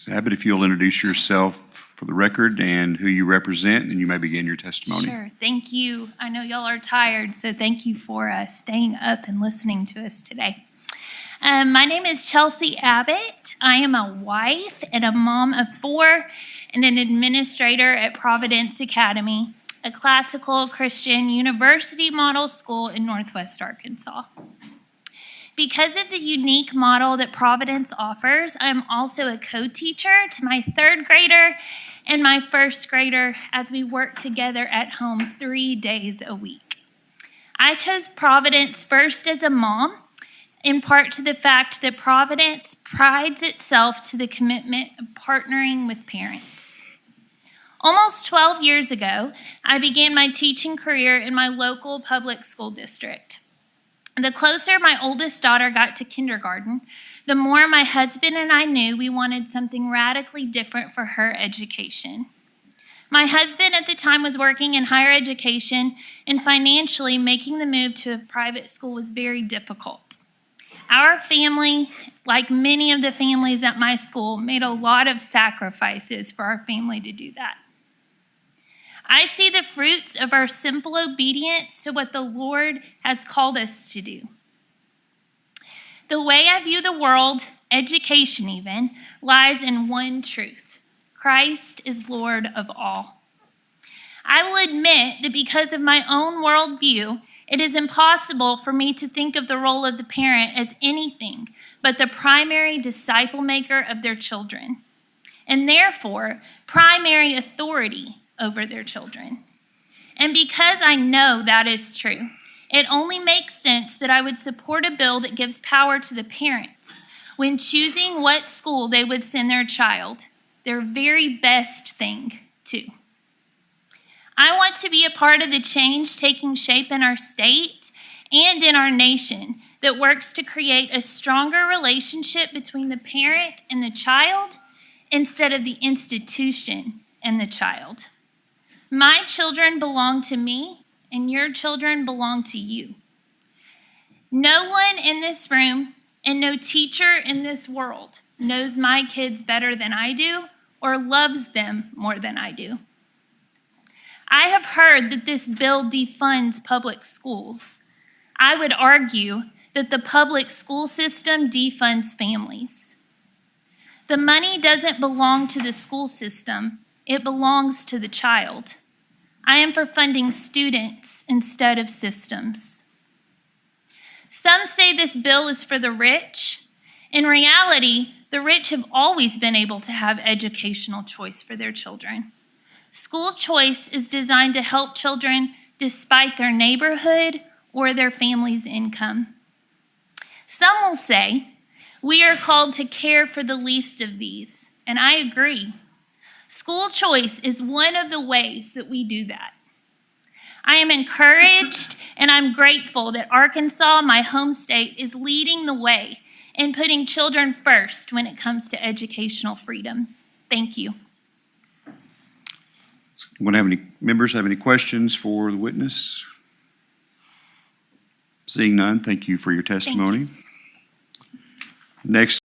Abbott, if you'll introduce yourself for the record and who you represent, and you may begin your testimony. Sure. Thank you. I know y'all are tired, so thank you for staying up and listening to us today. My name is Chelsea Abbott. I am a wife and a mom of 4 and an administrator at Providence Academy, a classical Christian university model school in Northwest Arkansas. Because of the unique model that Providence offers, I'm also a co-teacher to my 3rd grader and my 1st grader as we work together at home 3 days a week. I chose Providence first as a mom, in part to the fact that Providence prides itself to the commitment of partnering with parents. Almost 12 years ago, I began my teaching career in my local public school district. The closer my oldest daughter got to kindergarten, the more my husband and I knew we wanted something radically different for her education. My husband at the time was working in higher education, and financially making the move to a private school was very difficult. Our family, like many of the families at my school, made a lot of sacrifices for our family to do that. I see the fruits of our simple obedience to what the Lord has called us to do. The way I view the world, education even, lies in one truth: Christ is Lord of all. I will admit that because of my own worldview, it is impossible for me to think of the role of the parent as anything but the primary disciple maker of their children, and therefore primary authority over their children. And because I know that is true, it only makes sense that I would support a bill that gives power to the parents when choosing what school they would send their child, their very best thing to. I want to be a part of the change taking shape in our state and in our nation that works to create a stronger relationship between the parent and the child instead of the institution and the child. My children belong to me, and your children belong to you. No one in this room and no teacher in this world knows my kids better than I do or loves them more than I do. I have heard that this bill defunds public schools. I would argue that the public school system defunds families. The money doesn't belong to the school system. It belongs to the child. I am for funding students instead of systems. Some say this bill is for the rich. In reality, the rich have always been able to have educational choice for their children. School choice is designed to help children despite their neighborhood or their family's income. Some will say, we are called to care for the least of these, and I agree. School choice is one of the ways that we do that. I am encouraged and I'm grateful that Arkansas, my home state, is leading the way in putting children first when it comes to educational freedom. Thank you. Members have any questions for the witness? Seeing none, thank you for your testimony. Next.